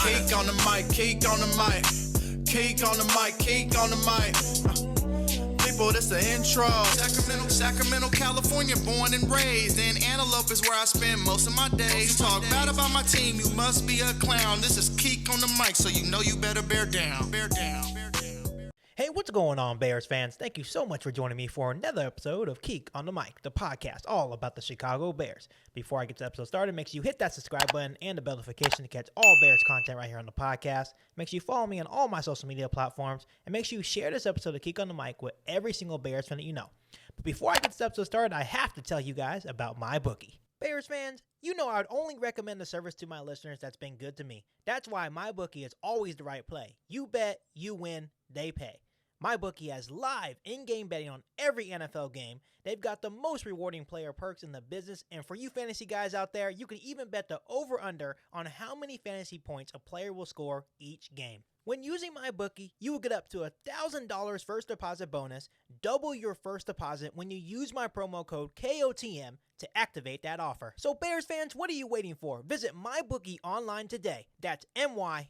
Keek on the mic, keek on the mic. Keek on the mic, keek on the mic. People, this the intro. Sacramento, California, born and raised. In Antelope is where I spend most of my days. Talk bad about my team, you must be a clown. This is Keek on the mic, so you know you better bear down. Bear down. Hey, what's going on, Bears fans? Thank you so much for joining me for another episode of Keek on the Mic, the podcast all about the Chicago Bears. Before I get the episode started, make sure you hit that subscribe button and the bell notification to catch all Bears content right here on the podcast. Make sure you follow me on all my social media platforms, and make sure you share this episode of Keek on the Mic with every single Bears fan that you know. But before I get this episode started, I have to tell you guys about MyBookie. Bears fans, you know I would only recommend the service to my listeners that's been good to me. That's why MyBookie is always the right play. You bet, you win, they pay. MyBookie has live in-game betting on every NFL game. They've got the most rewarding player perks in the business, and for you fantasy guys out there, you can even bet the over-under on how many fantasy points a player will score each game. When using MyBookie, you will get up to $1,000 first deposit bonus, double your first deposit when you use my promo code KOTM to activate that offer. So Bears fans, what are you waiting for? Visit MyBookie online today. That's MyBookie,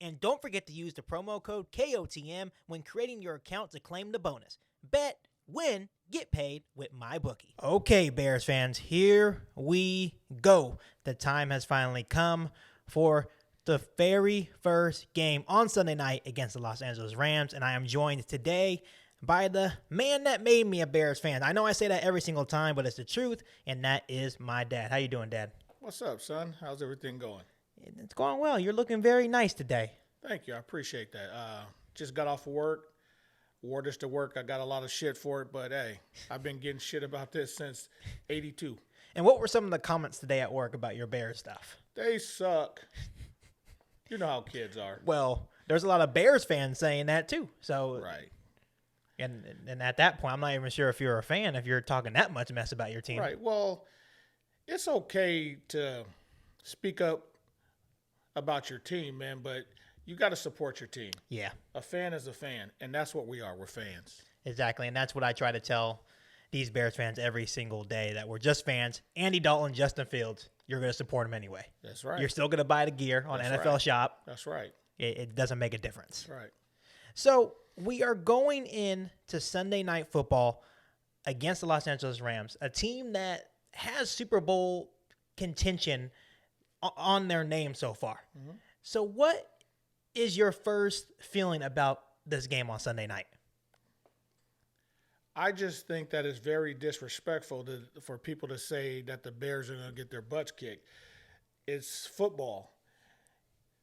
and don't forget to use the promo code KOTM when creating your account to claim the bonus. Bet, win, get paid with MyBookie. Okay, Bears fans, here we go. The time has finally come for the very first game on Sunday night against the Los Angeles Rams, and I am joined today by the man that made me a Bears fan. I know I say that every single time, but it's the truth, and that is my dad. How you doing, Dad? What's up, son? How's everything going? It's going well. You're looking very nice today. Thank you. I appreciate that. Just got off of work. Wore this to work. I got a lot of shit for it, but hey, I've been getting shit about this since '82. And what were some of the comments today at work about your Bears stuff? They suck. You know how kids are. Well, there's a lot of Bears fans saying that too. So right. And at that point, I'm not even sure if you're a fan if you're talking that much mess about your team. Right. Well, it's okay to speak up about your team, man, but you got to support your team. Yeah. A fan is a fan, and that's what we are. We're fans. Exactly, and that's what I try to tell these Bears fans every single day, that we're just fans. Andy Dalton, Justin Fields, you're going to support them anyway. That's right. You're still going to buy the gear on That's NFL right. Shop. That's right. It doesn't make a difference. That's right. So we are going into Sunday Night Football against the Los Angeles Rams, a team that has Super Bowl contention on their name so far. Mm-hmm. So what is your first feeling about this game on Sunday night? I just think that it's very disrespectful for people to say that the Bears are going to get their butts kicked. It's football.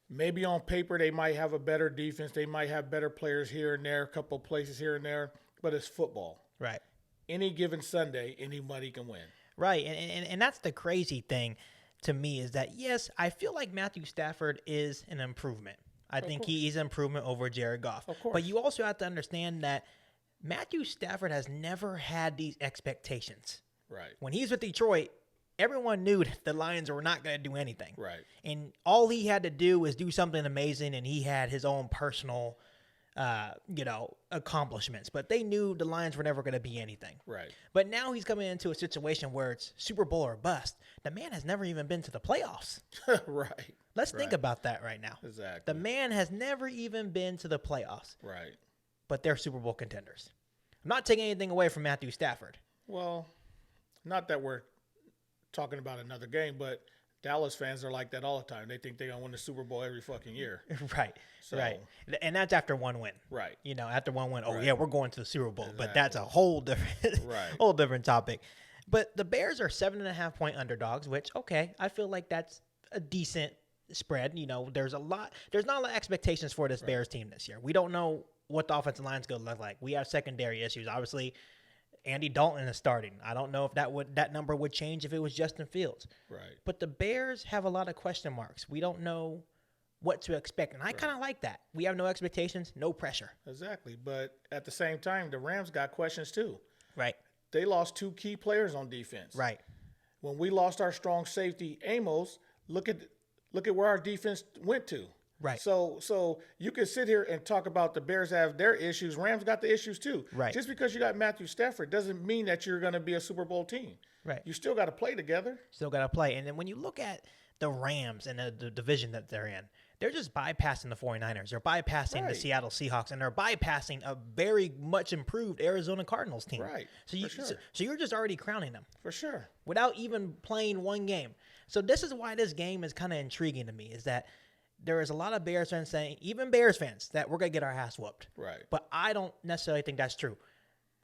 Maybe on paper they might have a better defense. They might have better players here and there, a couple places here and there, but it's football. Right. Any given Sunday, anybody can win. Right, and that's the crazy thing to me is that, yes, I feel like Matthew Stafford is an improvement. I think he's an improvement over Jared Goff. Of course. But you also have to understand that Matthew Stafford has never had these expectations. Right. When he was with Detroit, everyone knew that the Lions were not going to do anything. Right. And all he had to do was do something amazing, and he had his own personal, accomplishments. But they knew the Lions were never going to be anything. Right. But now he's coming into a situation where it's Super Bowl or bust. The man has never even been to the playoffs. Right. Let's think about that right now. Exactly. The man has never even been to the playoffs. Right. But they're Super Bowl contenders. I'm not taking anything away from Matthew Stafford. Well, not that we're talking about another game, but Dallas fans are like that all the time. They think they're going to win the Super Bowl every fucking year. Right. So, right. And that's after one win. Right. After one win, Right. Yeah, we're going to the Super Bowl. Exactly. But that's a whole different, Right. whole different topic. But the Bears are 7.5-point underdogs, which, okay, I feel like that's a decent spread. There's not a lot of expectations for this Bears team this year. We don't know what the offensive line's going to look like. We have secondary issues. Obviously, Andy Dalton is starting. I don't know if that number would change if it was Justin Fields. Right. But the Bears have a lot of question marks. We don't know what to expect, and I kind of like that. We have no expectations, no pressure. Exactly. But at the same time, the Rams got questions too. Right. They lost two key players on defense. Right. When we lost our strong safety, Amos, look at where our defense went to. Right. So you can sit here and talk about the Bears have their issues. Rams got the issues too. Right. Just because you got Matthew Stafford doesn't mean that you're going to be a Super Bowl team. Right. You still got to play together. Still got to play. And then when you look at the Rams and the division that they're in. They're just bypassing the 49ers. They're bypassing the Seattle Seahawks, and they're bypassing a very much improved Arizona Cardinals team. Right. So you're just already crowning them. For sure. Without even playing one game. So this is why this game is kind of intriguing to me, is that there is a lot of Bears fans saying, even Bears fans, that we're going to get our ass whooped. Right. But I don't necessarily think that's true.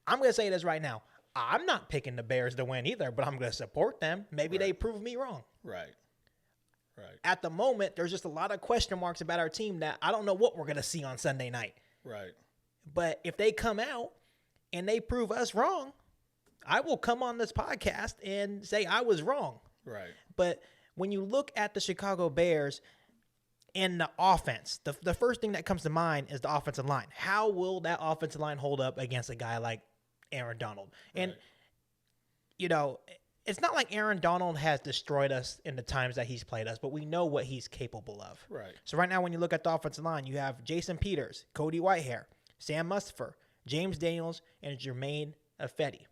I'm going to say this right now. I'm not picking the Bears to win either, but I'm going to support them. Maybe they prove me wrong. Right. Right. At the moment, there's just a lot of question marks about our team that I don't know what we're going to see on Sunday night. Right. But if they come out and they prove us wrong, I will come on this podcast and say I was wrong. Right. But when you look at the Chicago Bears and the offense, the first thing that comes to mind is the offensive line. How will that offensive line hold up against a guy like Aaron Donald? And, you know, it's not like Aaron Donald has destroyed us in the times that he's played us, but we know what he's capable of. Right. So right now when you look at the offensive line, you have Jason Peters, Cody Whitehair, Sam Mustipher, James Daniels, and Jermaine Ifedi.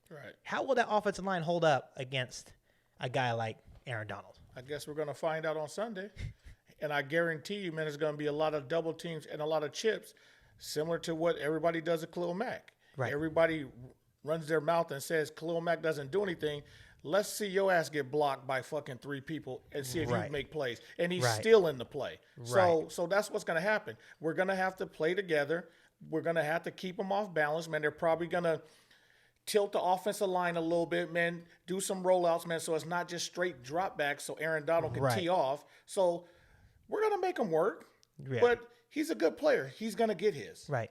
Right. How will that offensive line hold up against a guy like Aaron Donald? I guess we're going to find out on Sunday. And I guarantee you, man, there's going to be a lot of double teams and a lot of chips, similar to what everybody does at Khalil Mack. Right. Everybody runs their mouth and says Khalil Mack doesn't do anything. Let's see your ass get blocked by fucking 3 people and see if you make plays. And he's still in the play. So that's what's going to happen. We're going to have to play together. We're going to have to keep them off balance, man. They're probably going to tilt the offensive line a little bit, man. Do some rollouts, man, so it's not just straight dropbacks so Aaron Donald can tee off. So we're going to make him work. Yeah. But he's a good player. He's going to get his. Right.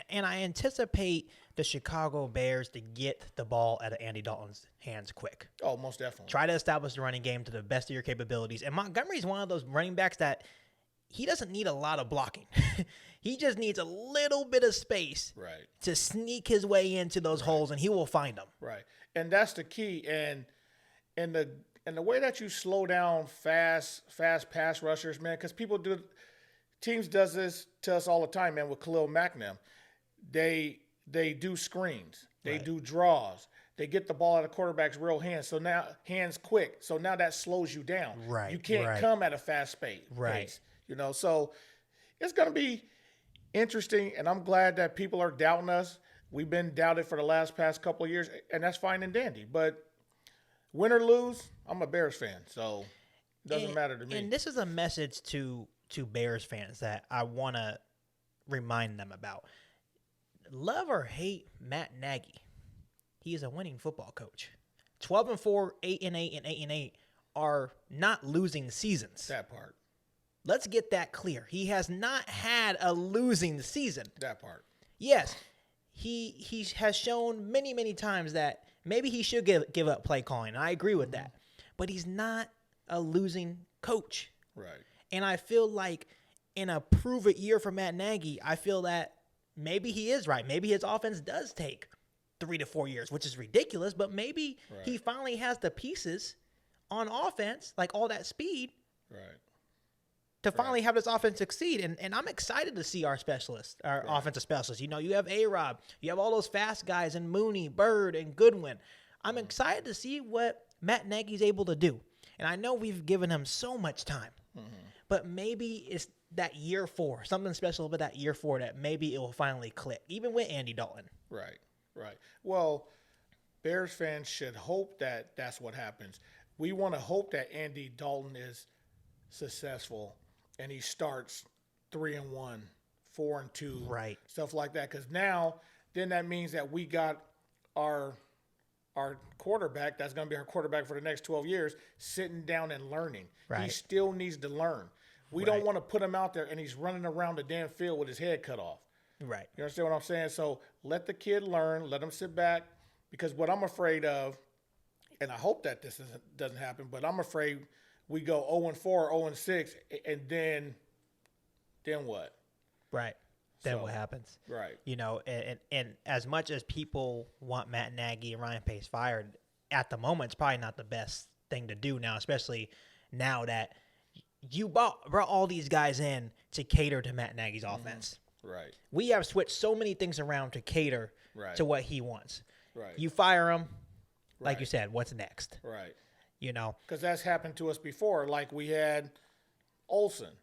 And I anticipate the Chicago Bears to get the ball out of Andy Dalton's hands quick. Oh, most definitely. Try to establish the running game to the best of your capabilities. And Montgomery's one of those running backs that he doesn't need a lot of blocking. He just needs a little bit of space to sneak his way into those holes, and he will find them. Right. And that's the key. And the way that you slow down fast pass rushers, man, because teams does this to us all the time, man, with Khalil Mack and them. They do screens. They do draws. They get the ball out of quarterback's real hands. So now hands quick. So now that slows you down. Right. You can't come at a fast pace. Right. You know, so it's going to be interesting, and I'm glad that people are doubting us. We've been doubted for the past couple of years, and that's fine and dandy. But win or lose, I'm a Bears fan, so it doesn't matter to me. And this is a message to Bears fans that I want to remind them about. Love or hate Matt Nagy, he is a winning football coach. 12-4, 8-8, and 8-8 are not losing seasons. That part. Let's get that clear. He has not had a losing season. That part. Yes, he has shown many, many times that maybe he should give up play calling. I agree with that. But he's not a losing coach. Right. And I feel like in a prove-it year for Matt Nagy, I feel that maybe he is right. Maybe his offense does take 3 to 4 years, which is ridiculous, but maybe he finally has the pieces on offense, like all that speed, to finally have this offense succeed. And I'm excited to see our specialists, our offensive specialists. You know, you have A-Rob, you have all those fast guys in Mooney, Bird, and Goodwin. I'm excited to see what Matt Nagy's able to do. And I know we've given him so much time, but maybe it's that year 4, something special about that year 4 that maybe it will finally click, even with Andy Dalton. Right. Well, Bears fans should hope that that's what happens. We want to hope that Andy Dalton is successful and he starts 3-1, 4-2, stuff like that. Because then that means that we got our quarterback, that's going to be our quarterback for the next 12 years, sitting down and learning. He still needs to learn. We don't want to put him out there and he's running around the damn field with his head cut off. Right. You understand what I'm saying? So let the kid learn, let him sit back, because what I'm afraid of, and I hope that this doesn't happen, but I'm afraid we go 0-4, 0-6, and then what? Right. Then what happens? Right. You know, and as much as people want Matt Nagy and Ryan Pace fired, at the moment, it's probably not the best thing to do now, especially now that you brought all these guys in to cater to Matt Nagy's offense. Right. We have switched so many things around to cater to what he wants. Right. You fire him, like you said, what's next? Right. you know. Because that's happened to us before. Like we had Olsen,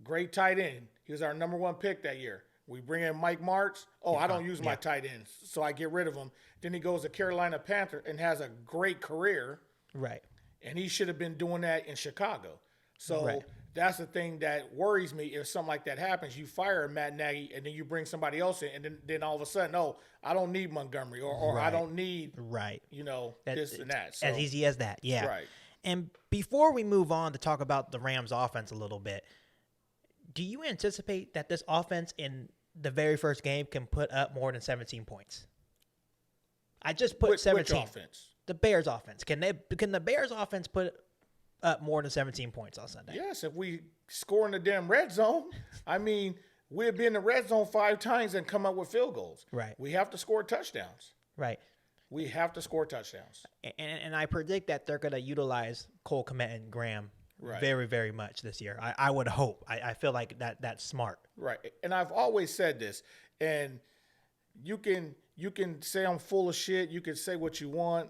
great tight end. He was our number 1 pick that year. We bring in Mike Martz. Oh, I don't use my tight ends, so I get rid of him. Then he goes to Carolina Panther and has a great career. Right. And he should have been doing that in Chicago. So that's the thing that worries me. If something like that happens, you fire Matt Nagy and then you bring somebody else in, and then all of a sudden, oh, I don't need Montgomery or I don't need, this and that. So, as easy as that, yeah. Right. And before we move on to talk about the Rams offense a little bit, do you anticipate that this offense in the very first game can put up more than 17 points? I just put 17. Which offense? The Bears offense. Can the Bears offense put up more than 17 points on Sunday? Yes, if we score in the damn red zone. I mean, we've been in the red zone 5 times and come up with field goals. Right. We have to score touchdowns. Right. We have to score touchdowns. And I predict that they're going to utilize Cole Kmet and Graham very, very much this year. I would hope. I feel like that's smart. Right. And I've always said this, and you can say I'm full of shit. You can say what you want.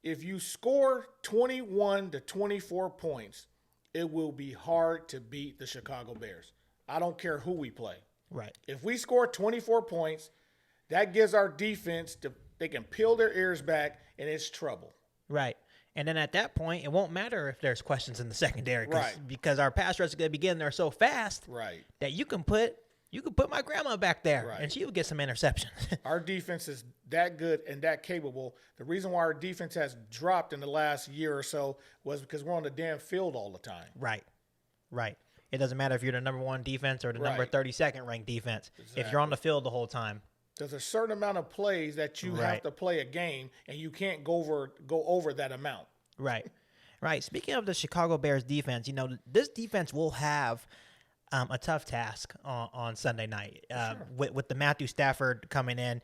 If you score 21 to 24 points, it will be hard to beat the Chicago Bears. I don't care who we play. Right. If we score 24 points, that gives our defense they can peel their ears back, and it's trouble. Right. And then at that point, it won't matter if there's questions in the secondary, because our pass rush is going to be getting there so fast that you can put my grandma back there, and she will get some interceptions. Our defense is that good and that capable. The reason why our defense has dropped in the last year or so was because we're on the damn field all the time. Right. It doesn't matter if you're the number 1 defense or the number 32nd ranked defense. Exactly. If you're on the field the whole time. There's a certain amount of plays that you have to play a game, and you can't go over that amount. Right. Speaking of the Chicago Bears defense, this defense will have a tough task on Sunday night. With the Matthew Stafford coming in,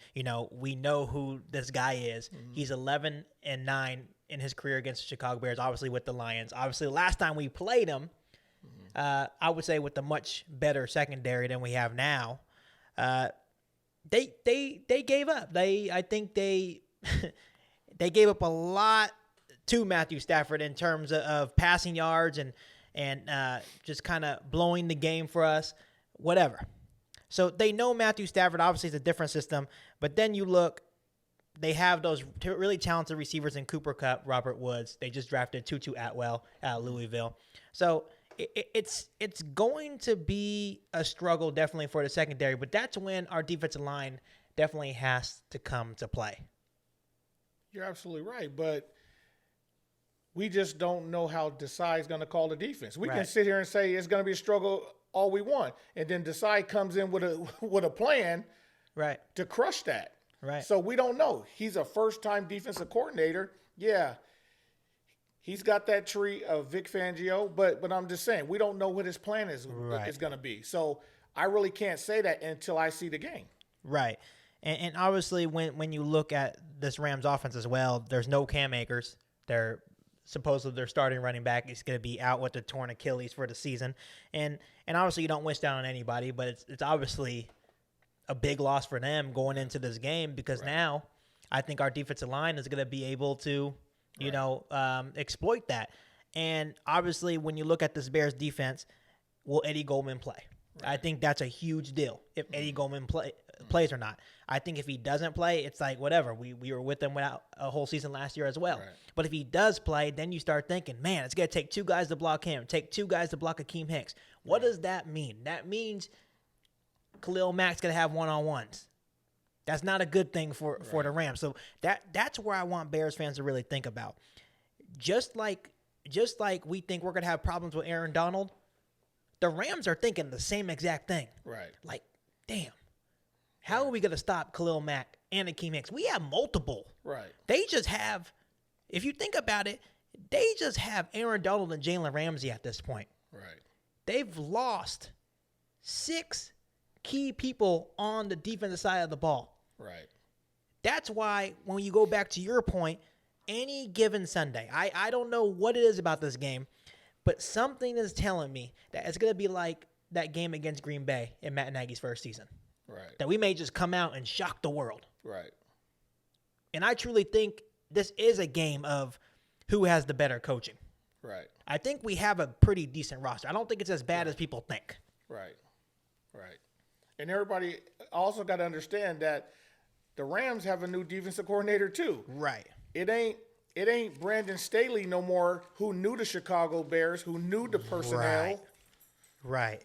we know who this guy is. Mm-hmm. He's 11-9 in his career against the Chicago Bears, obviously with the Lions. Obviously, the last time we played him, I would say with a much better secondary than we have now. They gave up. I think they gave up a lot to Matthew Stafford in terms of passing yards and just kind of blowing the game for us, whatever. So they know Matthew Stafford obviously is a different system, but then you look, they have those really talented receivers in Cooper Kupp, Robert Woods. They just drafted Tutu Atwell out of Louisville. So it's going to be a struggle definitely for the secondary, but that's when our defensive line definitely has to come to play. You're absolutely right, but we just don't know how Desai is going to call the defense. We can sit here and say it's going to be a struggle all we want, and then Desai comes in with a plan to crush that. Right. So we don't know. He's a first-time defensive coordinator. Yeah, he's got that tree of Vic Fangio, but I'm just saying we don't know what his plan is going to be. So I really can't say that until I see the game. Right. And obviously when you look at this Rams offense as well, there's no Cam Akers. Supposedly their starting running back is going to be out with the torn Achilles for the season. And obviously you don't wish down on anybody, but it's obviously a big loss for them going into this game because now I think our defensive line is going to be able to, exploit that. And obviously when you look at this Bears defense, will Eddie Goldman play? Right. I think that's a huge deal if Eddie Goldman plays or not. I think if he doesn't play, it's like whatever. We were with him without a whole season last year as well. Right. But if he does play, then you start thinking, man, it's going to take 2 guys to block him, take 2 guys to block Akeem Hicks. What does that mean? That means Khalil Mack's going to have one-on-ones. That's not a good thing for the Rams. So that's where I want Bears fans to really think about. Just like we think we're going to have problems with Aaron Donald, the Rams are thinking the same exact thing. Right. Like, damn, how are we going to stop Khalil Mack and Akeem Hicks? We have multiple. Right. They just have, if you think about it, they just have Aaron Donald and Jalen Ramsey at this point. Right. They've lost 6 key people on the defensive side of the ball. Right. That's why when you go back to your point, any given Sunday, I don't know what it is about this game, but something is telling me that it's going to be like that game against Green Bay in Matt Nagy's first season. Right. That we may just come out and shock the world. Right. And I truly think this is a game of who has the better coaching. Right. I think we have a pretty decent roster. I don't think it's as bad as people think. Right. And everybody also got to understand that the Rams have a new defensive coordinator too. Right. It ain't Brandon Staley no more, who knew the Chicago Bears, who knew the personnel. Right.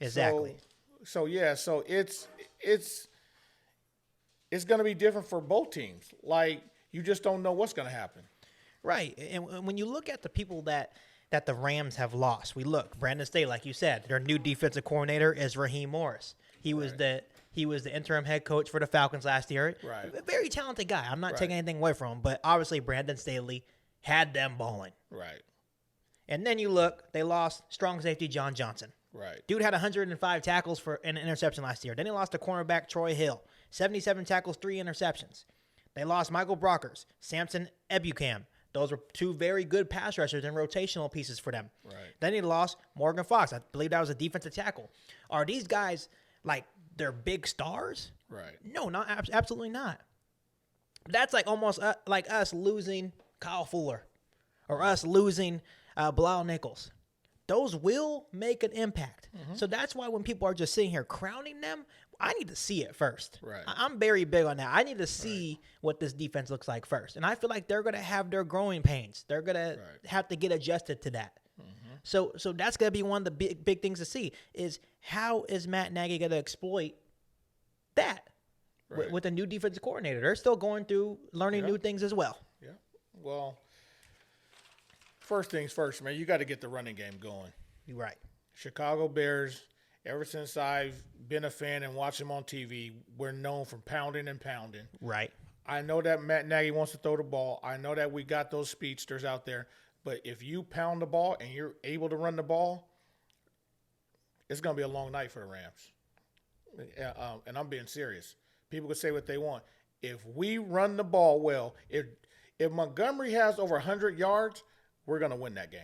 Exactly. So it's going to be different for both teams. Like, you just don't know what's going to happen. Right. And when you look at the people that the Rams have lost, Brandon Staley, like you said, their new defensive coordinator is Raheem Morris. He was the interim head coach for the Falcons last year. Right. A very talented guy. I'm not taking anything away from him, but obviously Brandon Staley had them balling. Right. And then you look, they lost strong safety John Johnson. Right. Dude had 105 tackles for an interception last year. Then they lost to cornerback Troy Hill, 77 tackles, 3 interceptions. They lost Michael Brockers, Samson Ebukam. Those were 2 very good pass rushers and rotational pieces for them. Right. Then he lost Morgan Fox. I believe that was a defensive tackle. Are these guys like they're big stars? Right. No, absolutely not. That's like almost like us losing Kyle Fuller or us losing Bilal Nichols. Those will make an impact. Mm-hmm. So that's why when people are just sitting here crowning them, I need to see it first. Right. I'm very big on that. I need to see what this defense looks like first. And I feel like they're going to have their growing pains. They're going to have to get adjusted to that. Mm-hmm. So that's going to be one of the big things to see is how is Matt Nagy going to exploit that with a new defensive coordinator? They're still going through learning new things as well. Yeah. Well, first things first, man, you got to get the running game going. You're right. Chicago Bears, ever since I've been a fan and watched them on TV, we're known for pounding and pounding. Right. I know that Matt Nagy wants to throw the ball. I know that we got those speedsters out there. But if you pound the ball and you're able to run the ball, it's going to be a long night for the Rams. And I'm being serious. People can say what they want. If we run the ball well, if Montgomery has over 100 yards, we're going to win that game.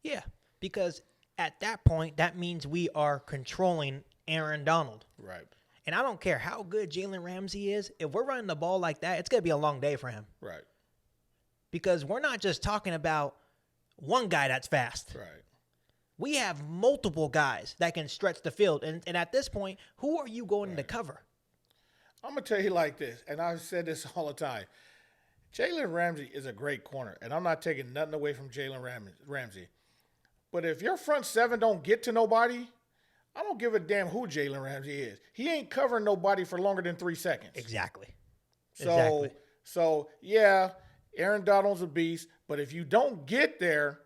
Yeah, because at that point, that means we are controlling Aaron Donald. Right. And I don't care how good Jalen Ramsey is. If we're running the ball like that, it's going to be a long day for him. Right. Because we're not just talking about one guy that's fast. Right. We have multiple guys that can stretch the field. And at this point, who are you going to cover? I'm going to tell you like this, and I've said this all the time. Jalen Ramsey is a great corner, and I'm not taking nothing away from Jalen Ramsey. But if your front seven don't get to nobody, I don't give a damn who Jalen Ramsey is. He ain't covering nobody for longer than 3 seconds. Exactly. So yeah, Aaron Donald's a beast, but if you don't get there,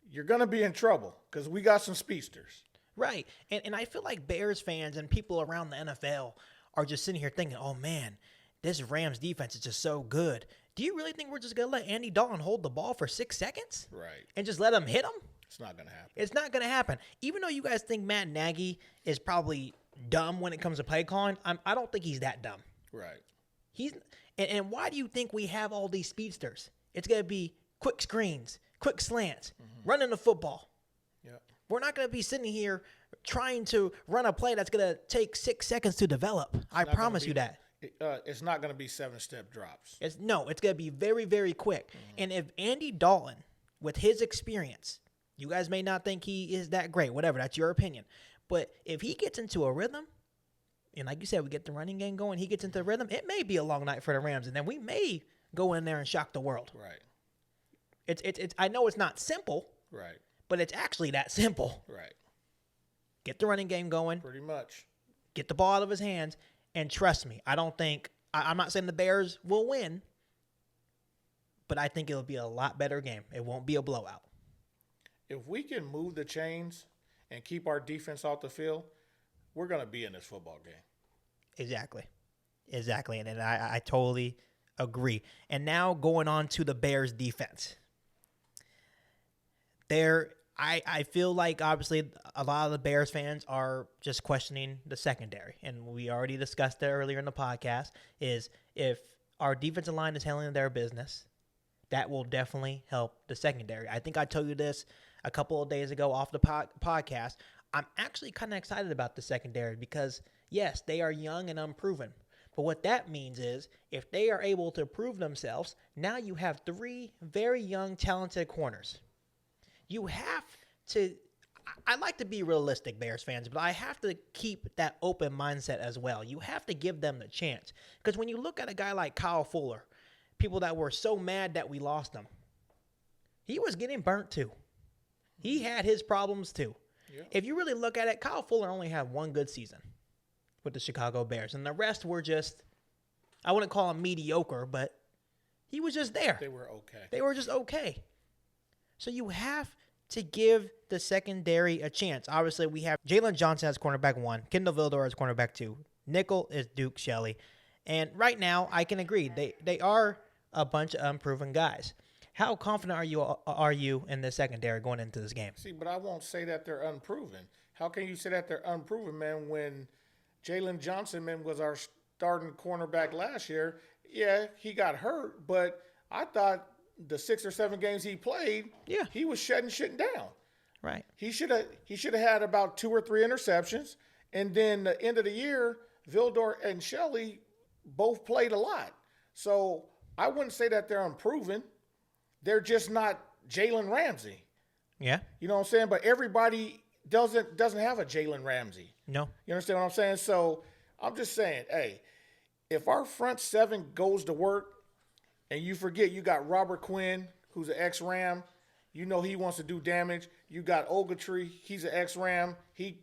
you're going to be in trouble because we got some speedsters. Right. And I feel like Bears fans and people around the NFL are just sitting here thinking, oh, man, this Rams defense is just so good. Do you really think we're just going to let Andy Dalton hold the ball for 6 seconds? Right. And just let him hit him? It's not going to happen. It's not going to happen. Even though you guys think Matt Nagy is probably dumb when it comes to play calling, I don't think he's that dumb. Right. And why do you think we have all these speedsters? It's going to be quick screens, quick slants, running the football. Yeah. We're not going to be sitting here trying to run a play that's going to take 6 seconds to develop. I promise you that. It's not going to be 7-step drops. It's going to be very, very quick. And if Andy Dalton, with his experience, you guys may not think he is that great, whatever, that's your opinion. But if he gets into a rhythm, and like you said, we get the running game going, he gets into the rhythm, it may be a long night for the Rams, and then we may go in there and shock the world. Right. It's I know it's not simple. Right. But it's actually that simple. Right. Get the running game going. Pretty much. Get the ball out of his hands. And trust me, I'm not saying the Bears will win, but I think it'll be a lot better game. It won't be a blowout. If we can move the chains and keep our defense off the field, we're going to be in this football game. Exactly. And I totally agree. And now going on to the Bears defense. I feel like obviously a lot of the Bears fans are just questioning the secondary. And we already discussed it earlier in the podcast, is if our defensive line is handling their business, that will definitely help the secondary. I think I told you this a couple of days ago off the podcast. I'm actually kind of excited about the secondary because, yes, they are young and unproven. But what that means is if they are able to prove themselves, now you have 3 very young, talented corners. You have to – I like to be realistic, Bears fans, but I have to keep that open mindset as well. You have to give them the chance. Because when you look at a guy like Kyle Fuller, people that were so mad that we lost him, he was getting burnt too. He had his problems too. Yeah. If you really look at it, Kyle Fuller only had 1 good season with the Chicago Bears. And the rest were just, I wouldn't call him mediocre, but he was just there. They were okay. They were just okay. So you have to give the secondary a chance. Obviously, we have Jalen Johnson as cornerback 1, Kendall Vildor as cornerback 2, nickel is Duke Shelley. And right now, I can agree, they are a bunch of unproven guys. How confident are you in the secondary going into this game? See, but I won't say that they're unproven. How can you say that they're unproven, man, when Jalen Johnson, man, was our starting cornerback last year? Yeah, he got hurt, but I thought the 6 or 7 games he played, he was shutting shit down. Right. He should have had about 2 or 3 interceptions, and then the end of the year, Vildor and Shelley both played a lot. So I wouldn't say that they're unproven. They're just not Jalen Ramsey. Yeah. You know what I'm saying? But everybody doesn't have a Jalen Ramsey. No. You understand what I'm saying? So I'm just saying, hey, if our front 7 goes to work and you forget you got Robert Quinn, who's an ex-Ram, you know he wants to do damage. You got Ogletree, he's an ex-Ram. He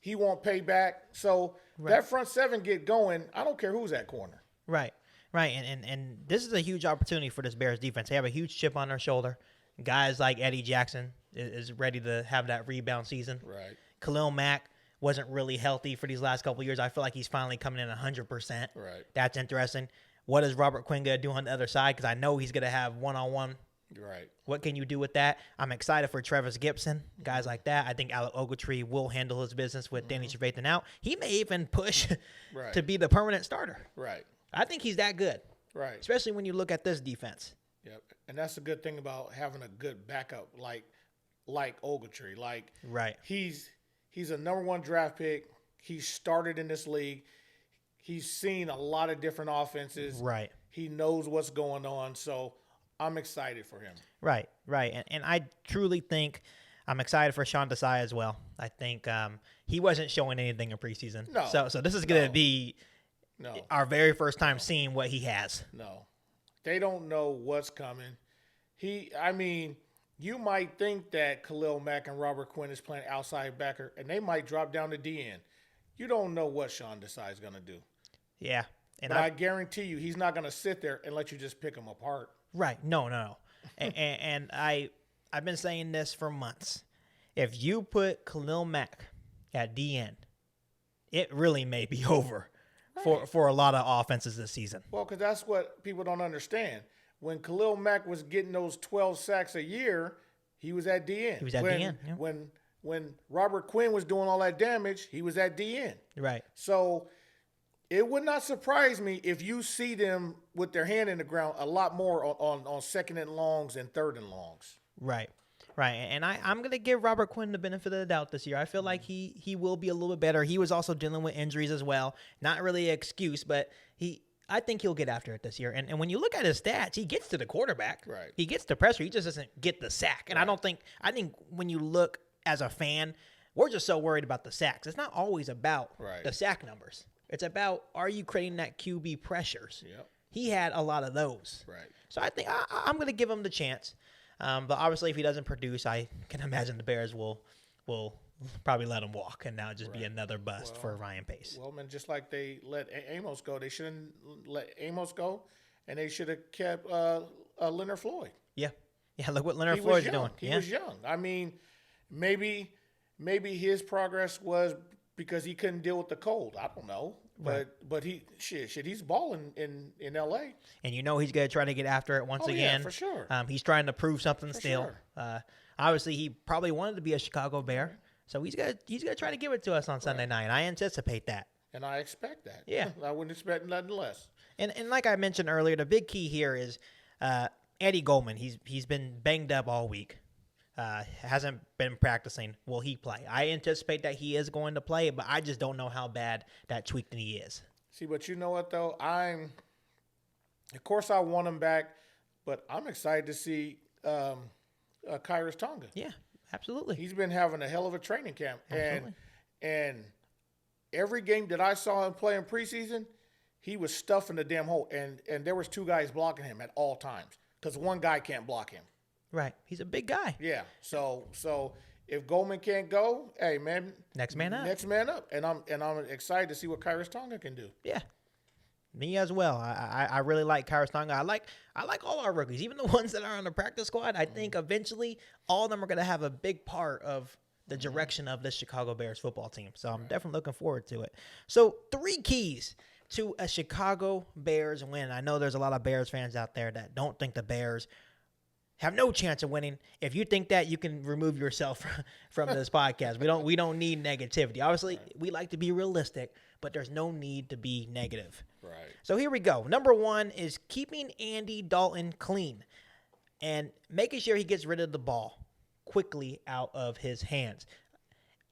won't pay back. So that front 7 get going, I don't care who's at corner. Right. Right, and this is a huge opportunity for this Bears defense. They have a huge chip on their shoulder. Guys like Eddie Jackson is ready to have that rebound season. Right. Khalil Mack wasn't really healthy for these last couple of years. I feel like he's finally coming in 100%. Right. That's interesting. What is Robert Quinn going to do on the other side? Because I know he's going to have one-on-one. Right. What can you do with that? I'm excited for Travis Gibson, guys like that. I think Alec Ogletree will handle his business with Danny Trevathan out. He may even push to be the permanent starter. Right. I think he's that good. Right. Especially when you look at this defense. Yep. And that's the good thing about having a good backup like Ogletree. Like, right. He's a number 1 draft pick. He started in this league. He's seen a lot of different offenses. Right. He knows what's going on. So I'm excited for him. Right. Right. And I truly think I'm excited for Sean Desai as well. I think he wasn't showing anything in preseason. No. So this is going to be our very first time seeing what he has. No. They don't know what's coming. You might think that Khalil Mack and Robert Quinn is playing outside backer, and they might drop down to DN. You don't know what Sean Desai is going to do. Yeah. And I guarantee you he's not going to sit there and let you just pick them apart. Right. No. and I've been saying this for months. If you put Khalil Mack at DN, it really may be over. Right. For a lot of offenses this season. Well, because that's what people don't understand. When Khalil Mack was getting those 12 sacks a year, he was at DN. He was at DN. Yeah. When Robert Quinn was doing all that damage, he was at DN. Right. So it would not surprise me if you see them with their hand in the ground a lot more on second and longs and third and longs. Right. Right, and I'm going to give Robert Quinn the benefit of the doubt this year. I feel like he will be a little bit better. He was also dealing with injuries as well. Not really an excuse, but I think he'll get after it this year. And when you look at his stats, he gets to the quarterback. Right. He gets the pressure. He just doesn't get the sack. And right. I think when you look as a fan, we're just so worried about the sacks. It's not always about the sack numbers. It's about, are you creating that QB pressures? Yep. He had a lot of those. Right. So I think I'm going to give him the chance. But obviously, if he doesn't produce, I can imagine the Bears will probably let him walk, and now just be another bust for Ryan Pace. Well, man, just like they let Amos go, they shouldn't let Amos go, and they should have kept Leonard Floyd. Yeah, look what Leonard Floyd's doing. He was young. I mean, maybe his progress was because he couldn't deal with the cold. I don't know. But he's balling in L.A. And you know he's going to try to get after it once again. Yeah, for sure. He's trying to prove something for still. Sure. Obviously, he probably wanted to be a Chicago Bear, so he's going to try to give it to us on Sunday night. I anticipate that. And I expect that. Yeah. I wouldn't expect nothing less. And like I mentioned earlier, the big key here is Eddie Goldman. He's been banged up all week. Hasn't been practicing. Will he play? I anticipate that he is going to play, but I just don't know how bad that tweaked knee is. See, but you know what though? Of course, I want him back, but I'm excited to see Kyrus Tonga. Yeah, absolutely. He's been having a hell of a training camp, Absolutely. and every game that I saw him play in preseason, he was stuffing the damn hole, and there was 2 guys blocking him at all times because one guy can't block him. Right. He's a big guy. Yeah. So if Goldman can't go, hey man, Next man up. Next man up, and I'm excited to see what Kyrus Tonga can do. Yeah. Me as well. I really like Kyrus Tonga. I like all our rookies, even the ones that are on the practice squad. I think eventually all of them are going to have a big part of the direction of this Chicago Bears football team. So I'm definitely looking forward to it. So 3 keys to a Chicago Bears win. I know there's a lot of Bears fans out there that don't think the Bears have no chance of winning. If you think that, you can remove yourself from this podcast. We don't need negativity. Obviously, we like to be realistic, but there's no need to be negative. Right. So here we go. Number 1 is keeping Andy Dalton clean and making sure he gets rid of the ball quickly out of his hands.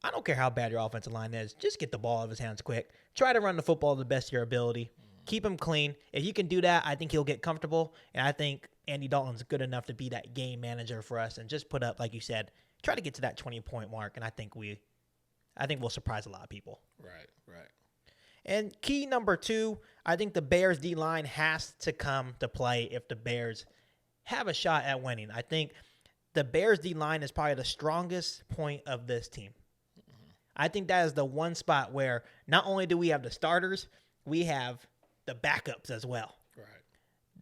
I don't care how bad your offensive line is. Just get the ball out of his hands quick. Try to run the football to the best of your ability. Keep him clean. If you can do that, I think he'll get comfortable. And I think Andy Dalton's good enough to be that game manager for us and just put up, like you said, try to get to that 20-point mark. And I think we'll surprise a lot of people. Right. And key number 2, I think the Bears D-line has to come to play if the Bears have a shot at winning. I think the Bears D-line is probably the strongest point of this team. I think that is the one spot where not only do we have the starters, we have the backups as well. Right.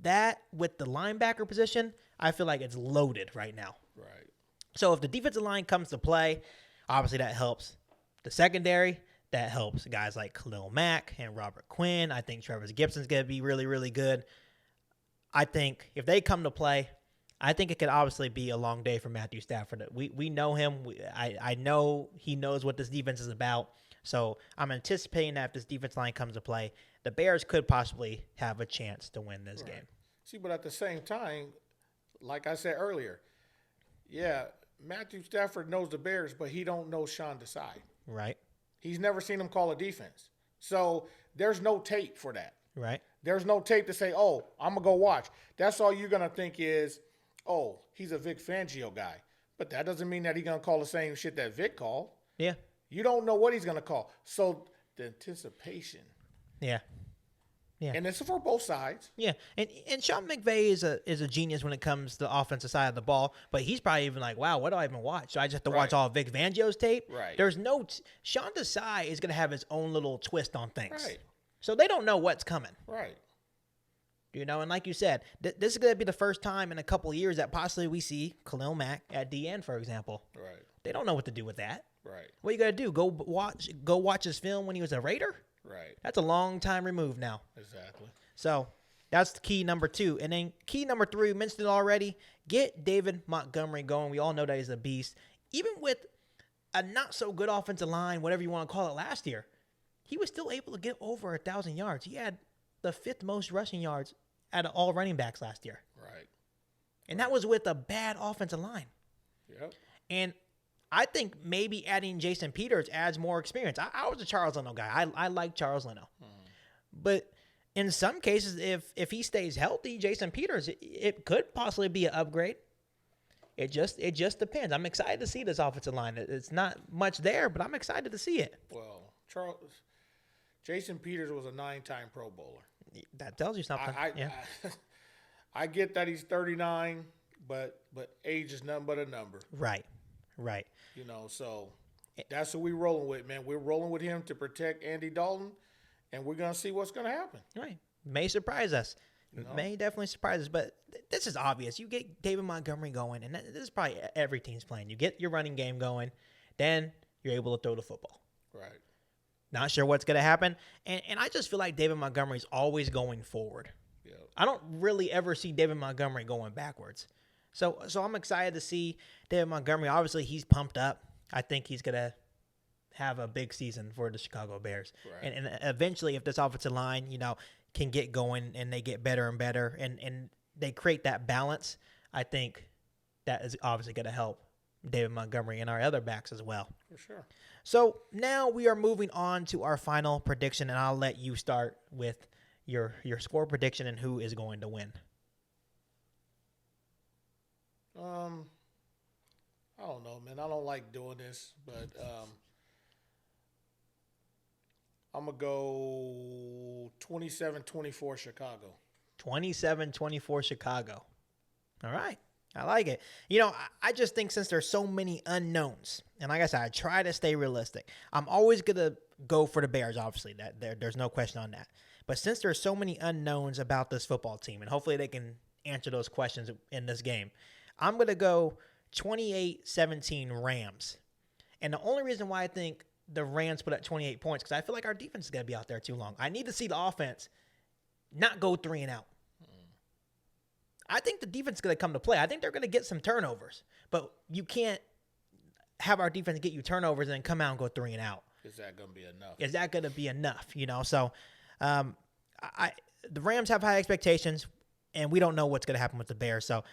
That, with the linebacker position, I feel like it's loaded right now. Right. So if the defensive line comes to play, obviously that helps the secondary. That helps guys like Khalil Mack and Robert Quinn. I think Travis Gibson's going to be really, really good. I think if they come to play, I think it could obviously be a long day for Matthew Stafford. We know him. I know he knows what this defense is about. So I'm anticipating that if this defense line comes to play, the Bears could possibly have a chance to win this game. See, but at the same time, like I said earlier, yeah, Matthew Stafford knows the Bears, but he don't know Sean Desai. Right. He's never seen him call a defense. So there's no tape for that. Right. There's no tape to say, oh, I'm going to go watch. That's all you're going to think is, oh, he's a Vic Fangio guy. But that doesn't mean that he's going to call the same shit that Vic called. Yeah. You don't know what he's going to call. So the anticipation. Yeah. Yeah. And it's for both sides. Yeah, and Sean McVay is a genius when it comes to the offensive side of the ball, but he's probably even like, wow, what do I even watch? So I just have to watch all of Vic Fangio's tape? Right. There's no Sean Desai is going to have his own little twist on things. Right. So they don't know what's coming. Right. You know, and like you said, this is going to be the first time in a couple of years that possibly we see Khalil Mack at DN, for example. Right. They don't know what to do with that. Right. What you got to do? Go watch his film when he was a Raider? Right. That's a long time removed now. Exactly. So that's key number 2. And then key number 3, we mentioned it already, get David Montgomery going. We all know that he's a beast. Even with a not-so-good offensive line, whatever you want to call it, last year, he was still able to get over 1,000 yards. He had the 5th most rushing yards out of all running backs last year. Right. And that was with a bad offensive line. Yep. And I think maybe adding Jason Peters adds more experience. I was a Charles Leno guy. I like Charles Leno. But in some cases, if he stays healthy, Jason Peters, it could possibly be an upgrade. It just depends. I'm excited to see this offensive line. It's not much there, but I'm excited to see it. Well, Jason Peters was a 9-time Pro Bowler. That tells you something. I get that he's 39, but age is nothing but a number. Right. You know, so that's what we're rolling with, man. We're rolling with him to protect Andy Dalton, and we're going to see what's going to happen. Right. May surprise us. May definitely surprise us, but this is obvious. You get David Montgomery going, and this is probably every team's plan. You get your running game going, then you're able to throw the football. Right. Not sure what's going to happen. And I just feel like David Montgomery's always going forward. Yep. I don't really ever see David Montgomery going backwards. So I'm excited to see David Montgomery. Obviously, he's pumped up. I think he's going to have a big season for the Chicago Bears. Right. And eventually, if this offensive line, can get going and they get better and better and they create that balance, I think that is obviously going to help David Montgomery and our other backs as well. For sure. So now we are moving on to our final prediction, and I'll let you start with your score prediction and who is going to win. I don't know, man. I don't like doing this, but I'm going to go 27-24 Chicago. 27-24 Chicago. All right. I like it. You know, I just think since there's so many unknowns, and like I said, I try to stay realistic. I'm always going to go for the Bears, obviously. There's no question on that. But since there's so many unknowns about this football team, and hopefully they can answer those questions in this game, I'm going to go 28-17 Rams. And the only reason why I think the Rams put up 28 points, because I feel like our defense is going to be out there too long. I need to see the offense not go 3 and out. I think the defense is going to come to play. I think they're going to get some turnovers. But you can't have our defense get you turnovers and then come out and go 3 and out. Is that going to be enough? Is that going to be enough? You know, so the Rams have high expectations, and we don't know what's going to happen with the Bears. So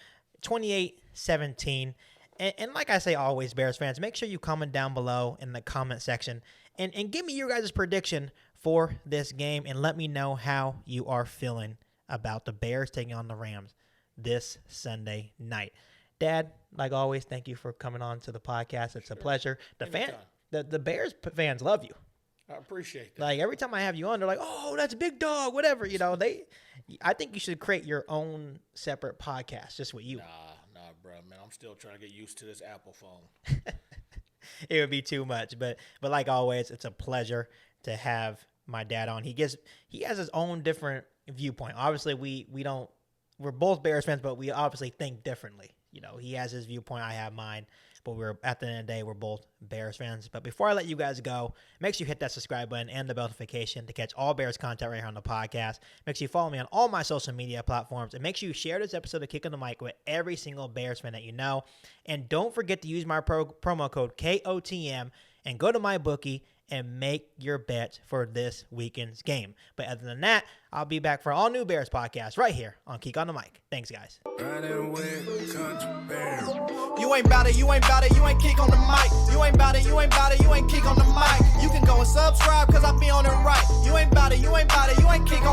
28-17. And like I say always, Bears fans, make sure you comment down below in the comment section and give me your guys' prediction for this game and let me know how you are feeling about the Bears taking on the Rams this Sunday night. Dad, like always, thank you for coming on to the podcast. It's a pleasure. The Bears fans love you. I appreciate that. Like every time I have you on, they're like, "Oh, that's Big Dog," whatever. You know, I think you should create your own separate podcast just with you. Nah, bro, man. I'm still trying to get used to this Apple phone. It would be too much, but like always, it's a pleasure to have my dad on. He has his own different viewpoint. Obviously, we're both Bears fans, but we obviously think differently. You know, he has his viewpoint, I have mine, but at the end of the day, we're both Bears fans. But before I let you guys go, make sure you hit that subscribe button and the bell notification to catch all Bears content right here on the podcast. Make sure you follow me on all my social media platforms, and make sure you share this episode of Kick on the Mic with every single Bears fan that you know. And don't forget to use my promo code KOTM and go to MyBookie and make your bets for this weekend's game. But other than that, I'll be back for all new Bears podcast right here on Kick on the Mic. Thanks, guys. You ain't bout it, you ain't bout it, you ain't kick on the mic. You ain't bout it, you ain't bout it, you ain't kick on the mic. You can go and subscribe, cause I be on it right. You ain't bout it, you ain't bout it, you ain't kick